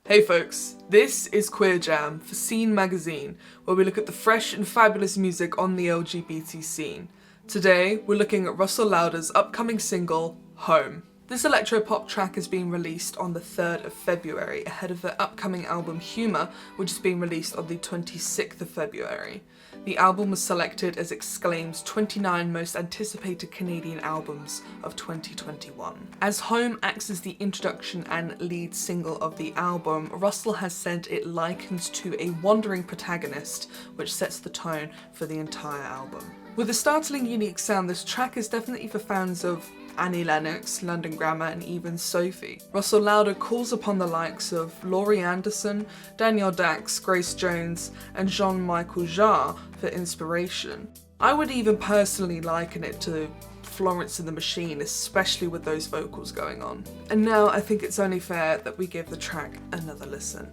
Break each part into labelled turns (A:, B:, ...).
A: Hey folks, this is Queer Jam for Scene Magazine, where we look at the fresh and fabulous music on the LGBT scene. Today, we're looking at Russell Lauder's upcoming single, Home. This electro-pop track is being released on the 3rd of February, ahead of their upcoming album Humour, which is being released on the 26th of February. The album was selected as Exclaim's 29 most anticipated Canadian albums of 2021. As Home acts as the introduction and lead single of the album, Russell has said it likens to a wandering protagonist, which sets the tone for the entire album. With a startling unique sound, this track is definitely for fans of Annie Lennox, London Grammar, and even Sophie. Russell Lauder calls upon the likes of Laurie Anderson, Danielle Dax, Grace Jones, and Jean-Michel Jarre for inspiration. I would even personally liken it to Florence and the Machine, especially with those vocals going on. And now I think it's only fair that we give the track another listen.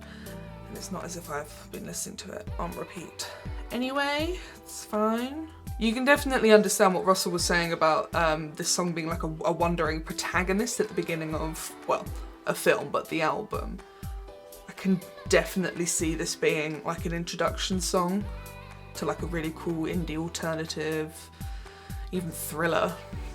A: And it's not as if I've been listening to it on repeat. Anyway, it's fine. You can definitely understand what Russell was saying about this song being like a wandering protagonist at the beginning of, well, a film, but the album. I can definitely see this being like an introduction song to like a really cool indie alternative, even thriller.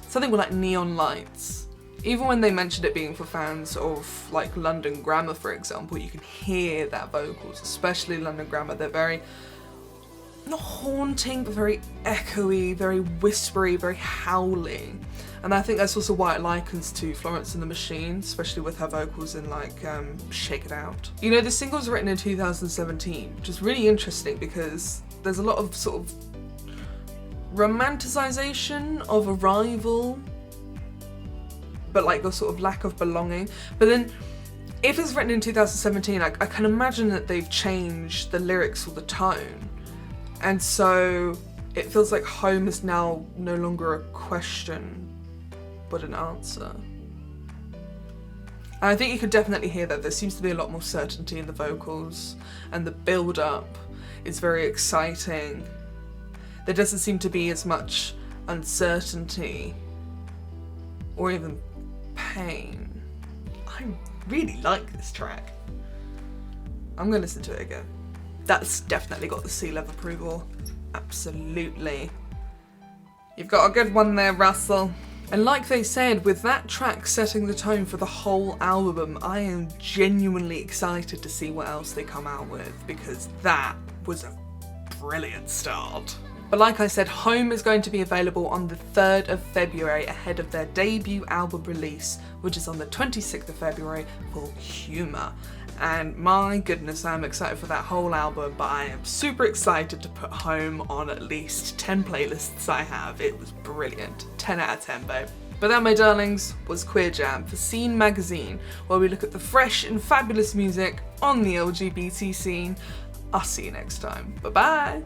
A: Something with like neon lights. Even when they mentioned it being for fans of like London Grammar, for example, you can hear that vocals, especially London Grammar. They're very, not haunting, but very echoey, very whispery, very howling. And I think that's also why it likens to Florence and the Machine, especially with her vocals in like Shake It Out. You know, the single was written in 2017, which is really interesting because there's a lot of sort of romanticization of a rival, but like the sort of lack of belonging. But then if it's written in 2017, I can imagine that they've changed the lyrics or the tone. And so it feels like home is now no longer a question, but an answer. And I think you could definitely hear that there seems to be a lot more certainty in the vocals, and the build-up is very exciting. There doesn't seem to be as much uncertainty or even pain. I really like this track. I'm gonna listen to it again. That's definitely got the seal of approval. Absolutely. You've got a good one there, Russell. And like they said, with that track setting the tone for the whole album, I am genuinely excited to see what else they come out with, because that was a brilliant start. But like I said, Home is going to be available on the 3rd of February ahead of their debut album release, which is on the 26th of February for Humour. And my goodness, I'm excited for that whole album, but I am super excited to put Home on at least 10 playlists I have. It was brilliant. 10 out of 10, babe. But that, my darlings, was Queer Jam for Scene Magazine, where we look at the fresh and fabulous music on the LGBT scene. I'll see you next time. Bye-bye.